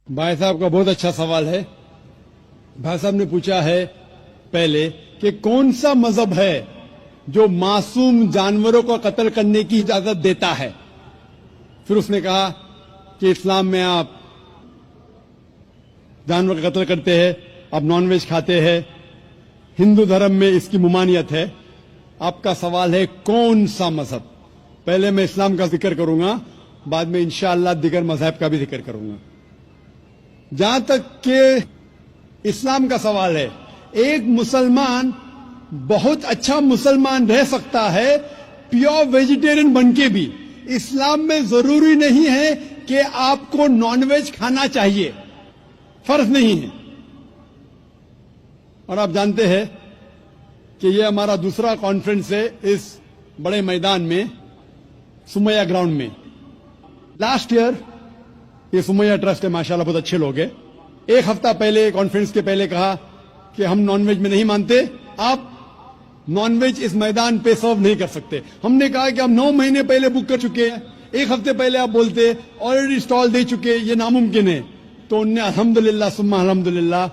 भाई साहब का बहुत अच्छा सवाल है। भाई साहब ने पूछा है पहले कि कौन सा मजहब है जो मासूम जानवरों को कत्ल करने की इजाजत देता है। फिर उसने कहा कि इस्लाम में आप जानवर का कत्ल करते हैं, आप नॉनवेज खाते हैं, हिंदू धर्म में इसकी मुमानियत है। आपका सवाल है कौन सा मजहब। पहले मैं इस्लाम का जिक्र करूंगा, बाद में इंशाअल्लाह दिगर मजहब का भी जिक्र करूंगा। जहां तक कि इस्लाम का सवाल है, एक मुसलमान बहुत अच्छा मुसलमान रह सकता है प्योर वेजिटेरियन बनके भी। इस्लाम में जरूरी नहीं है कि आपको नॉनवेज खाना चाहिए, फर्ज नहीं है। और आप जानते हैं कि यह हमारा दूसरा कॉन्फ्रेंस है इस बड़े मैदान में, सुमैया ग्राउंड में। लास्ट ईयर ये सुमैया ट्रस्ट है, माशाल्लाह बहुत अच्छे लोग हैं। एक हफ्ता पहले कॉन्फ्रेंस के पहले कहा कि हम नॉनवेज में नहीं मानते, आप नॉनवेज इस मैदान पे सर्व नहीं कर सकते। हमने कहा कि हम 9 महीने पहले बुक कर चुके हैं, एक हफ्ते पहले आप बोलते ऑलरेडी स्टॉल दे चुके, ये नामुमकिन है। तो उनने अल्हम्दुलिल्लाह सुम्मा अल्हम्दुलिल्लाह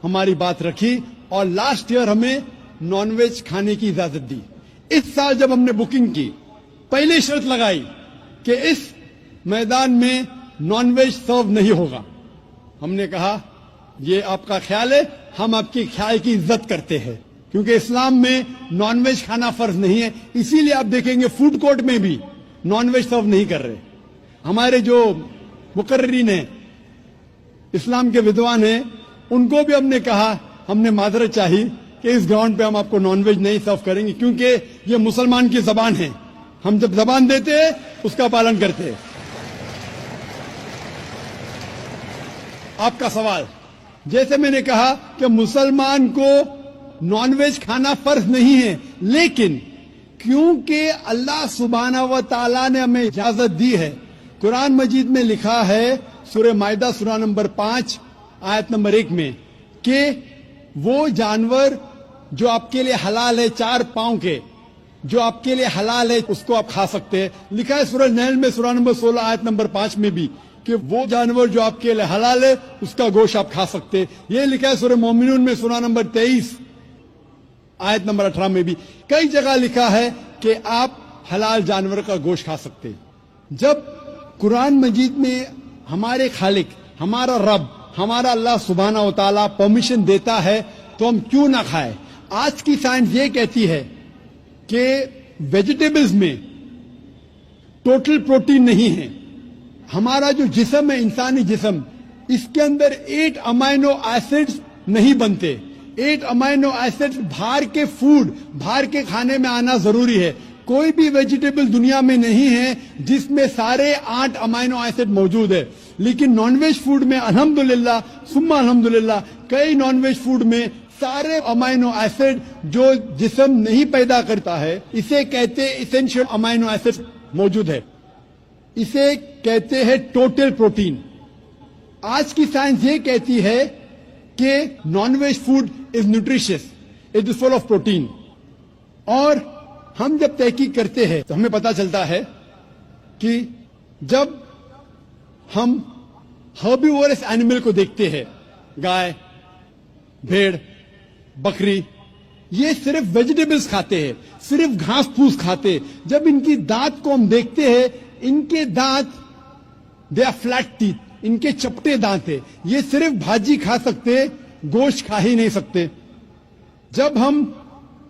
हमारी बात रखी और लास्ट ईयर हमें नॉनवेज खाने की इजाजत दी। इस साल जब हमने बुकिंग की, पहली शर्त लगाई कि इस मैदान में नॉनवेज सर्व नहीं होगा। हमने कहा ये आपका ख्याल है, हम आपके ख्याल की इज्जत करते हैं, क्योंकि इस्लाम में नॉनवेज खाना फर्ज नहीं है। इसीलिए आप देखेंगे फूड कोर्ट में भी नॉनवेज सर्व नहीं कर रहे। हमारे जो मुकर्रिरीन हैं, इस्लाम के विद्वान हैं, उनको भी हमने कहा, हमने माजरत चाही कि इस ग्राउंड पे हम आपको नॉनवेज नहीं सर्व करेंगे, क्योंकि ये मुसलमान की जबान है। हम जब जबान देते हैं उसका पालन करते हैं। आपका सवाल, जैसे मैंने कहा कि मुसलमान को नॉनवेज खाना फर्ज नहीं है, लेकिन क्योंकि अल्लाह सुब्हानहू व तआला ने हमें इजाजत दी है। कुरान मजीद में लिखा है सूरह माइदा सूरा नंबर 5 आयत नंबर 1 में कि वो जानवर जो आपके लिए हलाल है, 4 पांव के, जो आपके लिए हलाल है, उसको आप खा सकते हैं। लिखा है सूरह नहल में सूरा नंबर 16 आयत नंबर 5 में भी कि वो जानवर जो आपके लिए हलाल है उसका गोश्त आप खा सकते हैं। ये लिखा है सूरह मोमिनून में सूरा नंबर 23 आयत नंबर 18 में भी। कई जगह लिखा है कि आप हलाल जानवर का गोश्त खा सकते हैं। जब कुरान मजीद में हमारे खालिक, हमारा रब, हमारा अल्लाह सुब्हानहू व तआला परमिशन देता है तो हम क्यों ना खाएं। आज की साइंस ये कहती है कि वेजिटेबल्स में टोटल प्रोटीन नहीं है। हमारा जो जिस्म है, इंसानी जिस्म, इसके अंदर 8 अमाइनो एसिड्स नहीं बनते। 8 अमाइनो एसिड्स बाहर के फूड, बाहर के खाने में आना जरूरी है। कोई भी वेजिटेबल दुनिया में नहीं है जिसमें सारे 8 अमाइनो एसिड मौजूद है। लेकिन नॉनवेज फूड में अल्हम्दुलिल्लाह सुम्मा अल्हम्दुलिल्लाह, कई नॉनवेज फूड में सारे अमाइनो एसिड जो जिस्म नहीं पैदा करता है, इसे कहते हैं इसेंशियल अमाइनो एसिड मौजूद है। इसे कहते हैं टोटल प्रोटीन। आज की साइंस ये कहती है कि nonveg food is nutritious, it is full of protein. और हम जब तहकीक करते हैं तो हमें पता चलता है कि जब हम हर्बीवोरस एनिमल को देखते हैं, गाय, भेड़, बकरी, ये सिर्फ वेजिटेबल्स खाते हैं, सिर्फ घास फूस खाते हैं। जब इनकी दांत को हम देखते हैं, इनके दांत दे आर फ्लैट टीथ, इनके चपटे दांत है। ये सिर्फ भाजी खा सकते, गोश्त खा ही नहीं सकते। जब हम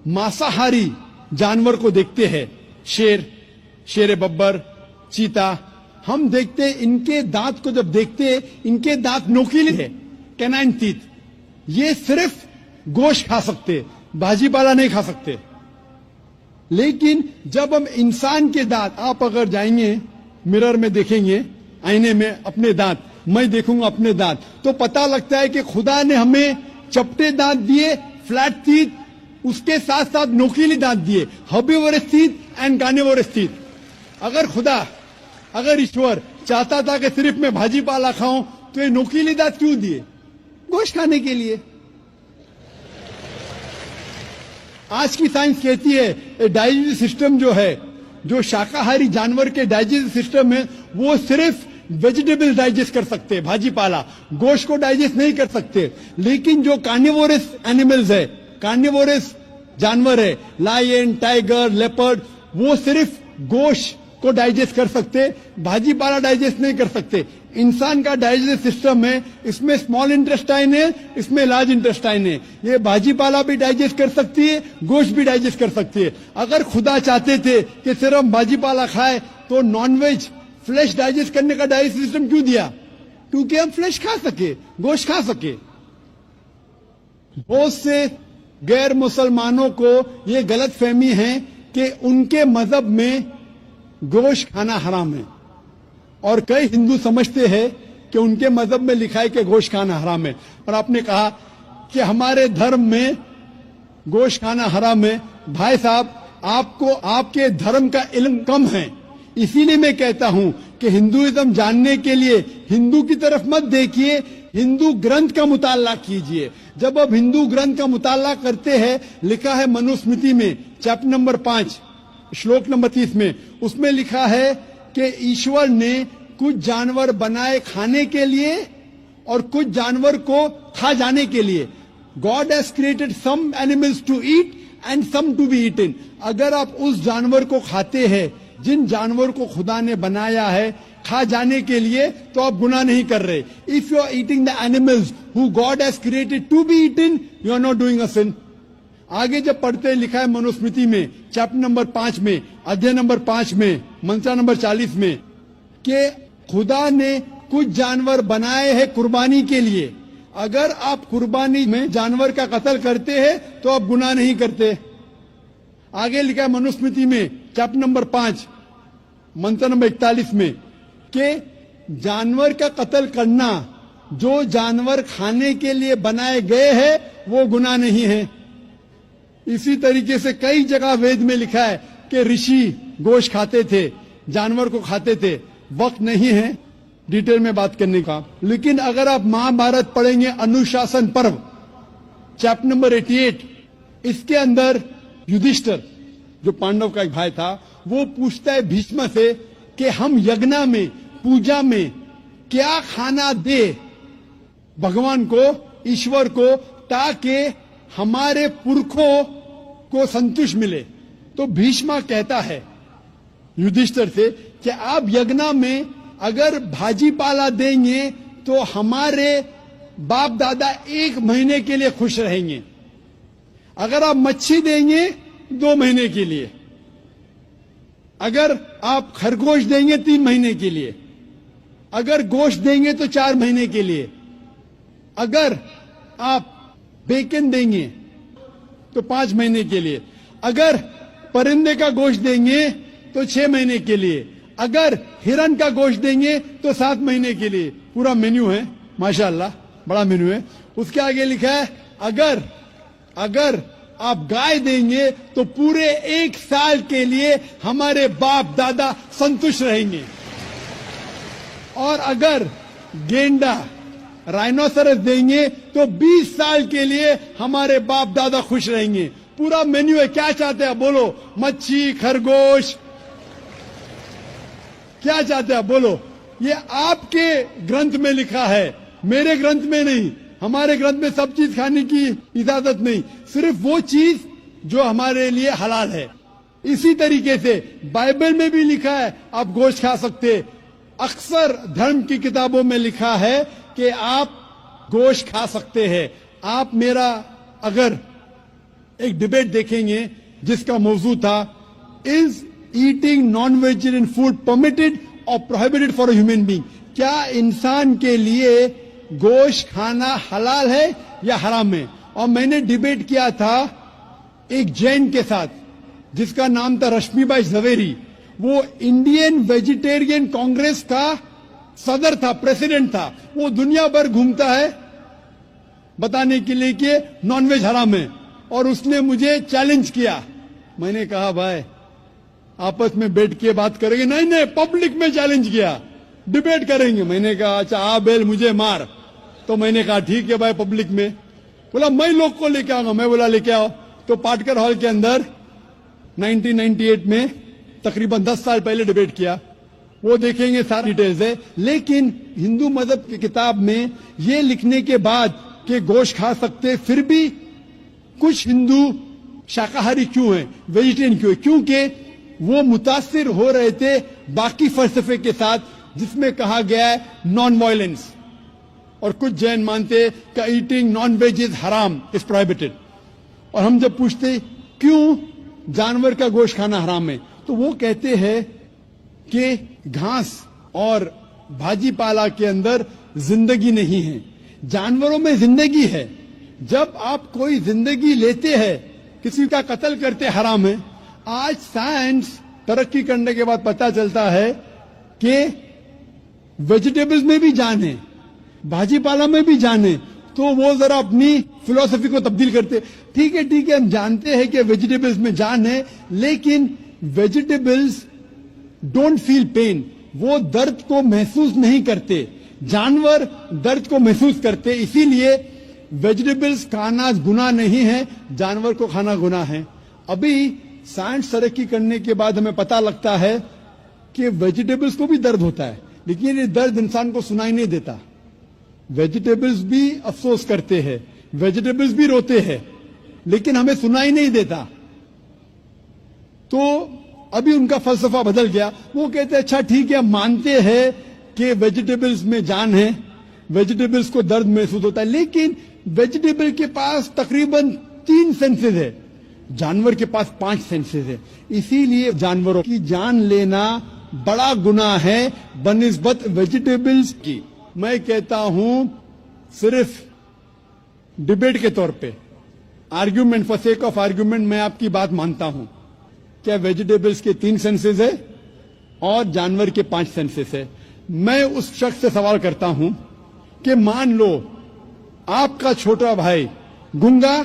मांसाहारी जानवर को देखते हैं, शेर बब्बर, चीता, हम देखते हैं इनके दांत को जब देखते हैं, इनके दांत नोकीले हैं, कैनाइन टीथ। ये सिर्फ गोश्त खा सकते, भाजी पाला नहीं खा सकते। लेकिन जब हम इंसान के दांत, आप अगर जाएंगे मिरर में देखेंगे, आईने में अपने दांत, मैं देखूंगा अपने दांत, तो पता लगता है कि खुदा ने हमें चपटे दांत दिए, फ्लैट टीथ, उसके साथ साथ नोकीली दांत दिए, herbivorous teeth and carnivorous teeth. अगर ईश्वर चाहता था कि सिर्फ मैं भाजी पाला खाऊं, तो ये नोकीली दांत क्यों दिए? गोश्त खाने के लिए। आज की साइंस कहती है डाइजेस्टिव सिस्टम जो है, जो शाकाहारी जानवर के डाइजेस्टिव सिस्टम है, वो सिर्फ वेजिटेबल डाइजेस्ट कर सकते हैं, भाजी पाला, गोश्त को डाइजेस्ट नहीं कर सकते। लेकिन जो कार्निवोरस एनिमल्स है, कार्निवोरस जानवर है, लायन, टाइगर, लेपर्ड, वो सिर्फ गोश्त को डाइजेस्ट कर सकते, भाजी पाला डाइजेस्ट नहीं कर सकते। इंसान का डाइजेस्ट सिस्टम है, इसमें स्मॉल इंटेस्टाइन है, इसमें लार्ज इंटेस्टाइन है। ये भाजी पाला भी डाइजेस्ट कर सकती है, गोश्त भी डाइजेस्ट कर सकती है। अगर खुदा चाहते थे कि सिर्फ हम भाजी पाला खाए तो नॉनवेज फ्लेश डाइजेस्ट करने का डाइजेस्ट सिस्टम क्यों दिया? क्योंकि हम फ्लेश खा सके, गोश्त खा सके। बहुत से गैर मुसलमानों को ये गलत फहमी है कि उनके मजहब में गोश्त खाना हराम है, और कई हिंदू समझते हैं कि उनके मजहब में लिखा है कि गोश्त खाना हराम है। और आपने कहा कि हमारे धर्म में गोश्त खाना हराम है। भाई साहब, आपको आपके धर्म का इल्म कम है, इसीलिए मैं कहता हूं कि हिंदुइज्म जानने के लिए हिंदू की तरफ मत देखिए, हिंदू ग्रंथ का मुताला कीजिए। जब आप हिंदू ग्रंथ का मुताला करते हैं, लिखा है मनुस्मृति में चैप्टर नंबर 5 श्लोक नंबर 30 में, उसमें लिखा है कि ईश्वर ने कुछ जानवर बनाए खाने के लिए और कुछ जानवर को खा जाने के लिए। God has created some animals to eat and some to be eaten. अगर आप उस जानवर को खाते हैं जिन जानवर को खुदा ने बनाया है खा जाने के लिए, तो आप गुनाह नहीं कर रहे। If you are eating the animals who God has created to be eaten, you are not doing a sin. आगे जब पढ़ते लिखा है मनुस्मृति में चैप्टर नंबर 5 में, अध्याय नंबर 5 में, मंत्र नंबर 40 में, कि खुदा ने कुछ जानवर बनाए हैं कुर्बानी के लिए। अगर आप कुर्बानी में जानवर का कत्ल करते हैं तो आप गुनाह नहीं करते। आगे लिखा है मनुस्मृति में चैप्टर नंबर 5 मंत्र नंबर 41 में कि जानवर का कत्ल करना, जो जानवर खाने के लिए बनाए गए हैं, वो गुनाह नहीं है। इसी तरीके से कई जगह वेद में लिखा है कि ऋषि गोश्त खाते थे, जानवर को खाते थे। वक्त नहीं है डिटेल में बात करने का, लेकिन अगर आप महाभारत पढ़ेंगे अनुशासन पर्व चैप्टर नंबर 88, इसके अंदर युधिष्ठिर जो पांडव का एक भाई था, वो पूछता है भीष्म से कि हम यज्ञ में, पूजा में क्या खाना दे भगवान को, ईश्वर को, ताकि हमारे पुरखों को संतुष्ट मिले। तो भीष्म कहता है युधिष्ठिर से कि आप यज्ञ में अगर भाजी पाला देंगे तो हमारे बाप दादा 1 महीने के लिए खुश रहेंगे। अगर आप मच्छी देंगे 2 महीने के लिए, अगर आप खरगोश देंगे 3 महीने के लिए, अगर गोश्त देंगे तो 4 महीने के लिए, अगर आप बेकन देंगे तो 5 महीने के लिए, अगर परिंदे का गोश्त देंगे तो 6 महीने के लिए, अगर हिरन का गोश्त देंगे तो 7 महीने के लिए। पूरा मेन्यू है, माशाअल्लाह बड़ा मेन्यू है। उसके आगे लिखा है अगर आप गाय देंगे तो पूरे 1 साल के लिए हमारे बाप दादा संतुष्ट रहेंगे, और अगर गेंडा राइनोसरस देंगे तो 20 साल के लिए हमारे बाप दादा खुश रहेंगे। पूरा मेन्यू है। क्या चाहते हैं बोलो? मच्छी, खरगोश, क्या चाहते हैं बोलो? ये आपके ग्रंथ में लिखा है, मेरे ग्रंथ में नहीं। हमारे ग्रंथ में सब चीज खाने की इजाजत नहीं, सिर्फ वो चीज जो हमारे लिए हलाल है। इसी तरीके से बाइबल में भी लिखा है आप गोश्त खा सकते। अक्सर धर्म की किताबों में लिखा है कि आप गोश्त खा सकते हैं। आप मेरा अगर एक डिबेट देखेंगे जिसका मौजू था is eating non vegetarian food permitted और prohibited for a human being, क्या इंसान के लिए गोश्त खाना हलाल है या हराम है? और मैंने डिबेट किया था एक जैन के साथ जिसका नाम था रश्मिबाई झवेरी। वो इंडियन वेजिटेरियन कांग्रेस का सदर था, प्रेसिडेंट था। वो दुनिया भर घूमता है बताने के लिए कि नॉनवेज हराम है, और उसने मुझे चैलेंज किया। मैंने कहा भाई आपस में बैठ के बात करेंगे? नहीं, पब्लिक में चैलेंज किया, डिबेट करेंगे। मैंने कहा अच्छा आ बेल मुझे मार। तो मैंने कहा ठीक है भाई, पब्लिक में। बोला मैं लोग को लेके आऊंगा। मैं बोला लेके आओ। तो पाटकर हॉल के अंदर 1998 में तकरीबन 10 साल पहले डिबेट किया। وہ دیکھیں گے ساری ڈیٹیلز ہے. لیکن ہندو مذہب کی کتاب میں یہ لکھنے کے بعد کہ گوشت کھا سکتے پھر بھی کچھ ہندو شاکاہاری کیوں ہیں, ویجیٹیرین کیوں ہیں؟ کیونکہ وہ متاثر ہو رہے تھے باقی فلسفے کے ساتھ جس میں کہا گیا ہے نان وائلنس, اور کچھ جین مانتے کہ ایٹنگ نان ویج از حرام, از پروہیبٹڈ. اور ہم جب پوچھتے کیوں جانور کا گوشت کھانا حرام ہے تو وہ کہتے ہیں کہ گھاس اور بھاجی پالا کے اندر زندگی نہیں ہے, جانوروں میں زندگی ہے. جب آپ کوئی زندگی لیتے ہیں, کسی کا قتل کرتے حرام ہے. آج سائنس ترقی کرنے کے بعد پتا چلتا ہے کہ ویجیٹیبلز میں بھی جان ہے, بھاجی پالا میں بھی جان ہے. تو وہ ذرا اپنی فلسفی کو تبدیل کرتے. ٹھیک ہے ہم جانتے ہیں کہ ویجیٹیبلز میں جان ہے, لیکن ویجیٹیبلز ڈونٹ فیل پین, وہ درد کو محسوس نہیں کرتے. جانور درد کو محسوس کرتے, اسی لیے ویجیٹیبلز کھانا گناہ نہیں ہے, جانور کو کھانا گناہ ہے. ابھی سائنس ترقی کرنے کے بعد ہمیں پتا لگتا ہے کہ ویجیٹیبلز کو بھی درد ہوتا ہے, لیکن یہ درد انسان کو سنائی نہیں دیتا. ویجیٹیبلز بھی افسوس کرتے ہیں, ویجیٹیبلز بھی روتے ہیں, لیکن ہمیں سنائی نہیں دیتا. تو ابھی ان کا فلسفہ بدل گیا. وہ کہتے ہیں اچھا ٹھیک ہے, ہم مانتے ہیں کہ ویجیٹیبلز میں جان ہے, ویجیٹیبلز کو درد محسوس ہوتا ہے, لیکن ویجیٹیبل کے پاس تقریباً 3 سینسز ہے, جانور کے پاس 5 سینسز ہے. اسی لیے جانوروں کی جان لینا بڑا گناہ ہے بنسبت ویجیٹیبلز کی. میں کہتا ہوں صرف ڈیبیٹ کے طور پہ, argument for sake of argument, میں آپ کی بات مانتا ہوں. کیا ویجیٹیبلز کے 3 سینسز ہے اور جانور کے 5 سینسز ہے. میں اس شخص سے سوال کرتا ہوں کہ مان لو آپ کا چھوٹا بھائی گنگا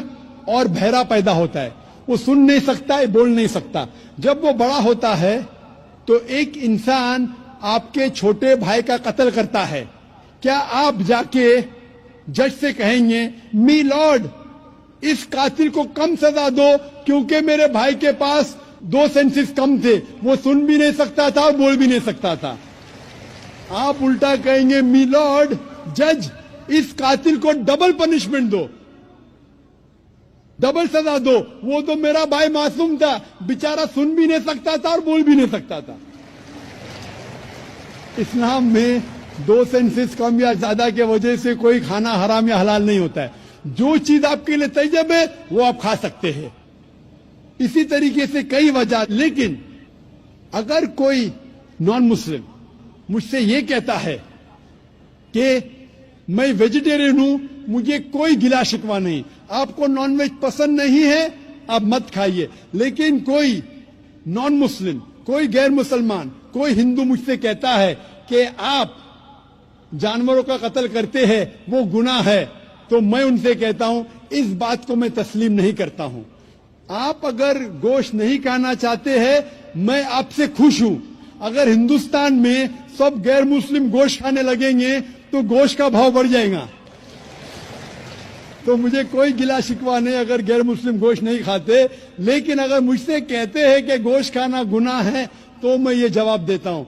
اور بہرا پیدا ہوتا ہے, وہ سن نہیں سکتا ہے, بول نہیں سکتا. جب وہ بڑا ہوتا ہے تو ایک انسان آپ کے چھوٹے بھائی کا قتل کرتا ہے, کیا آپ جا کے جج سے کہیں گے می لارڈ اس قاتل کو کم سزا دو کیونکہ میرے بھائی کے پاس 2 سینسز کم تھے, وہ سن بھی نہیں سکتا تھا اور بول بھی نہیں سکتا تھا. آپ الٹا کہیں گے می لارڈ جج اس قاتل کو ڈبل پنشمنٹ دو, ڈبل سزا دو, وہ تو میرا بھائی معصوم تھا, بیچارہ سن بھی نہیں سکتا تھا اور بول بھی نہیں سکتا تھا. اسلام میں 2 سینسز کم یا زیادہ کی وجہ سے کوئی کھانا حرام یا حلال نہیں ہوتا ہے. جو چیز آپ کے لیے طیب ہے وہ آپ کھا سکتے ہیں. اسی طریقے سے کئی وجہ. لیکن اگر کوئی نان مسلم مجھ سے یہ کہتا ہے کہ میں ویجیٹیرین ہوں, مجھے کوئی گلا شکوا نہیں, آپ کو نان ویج پسند نہیں ہے آپ مت کھائیے, لیکن کوئی نان مسلم, کوئی غیر مسلمان, کوئی ہندو مجھ سے کہتا ہے کہ آپ جانوروں کا قتل کرتے ہیں وہ گناہ ہے, تو میں ان سے کہتا ہوں اس بات کو میں تسلیم نہیں کرتا ہوں. آپ اگر گوشت نہیں کھانا چاہتے ہیں میں آپ سے خوش ہوں. اگر ہندوستان میں سب غیر مسلم گوشت کھانے لگیں گے تو گوشت کا بھاؤ بڑھ جائے گا. تو مجھے کوئی گلا شکوا نہیں اگر غیر مسلم گوشت نہیں کھاتے, لیکن اگر مجھ سے کہتے ہیں کہ گوشت کھانا گناہ ہے تو میں یہ جواب دیتا ہوں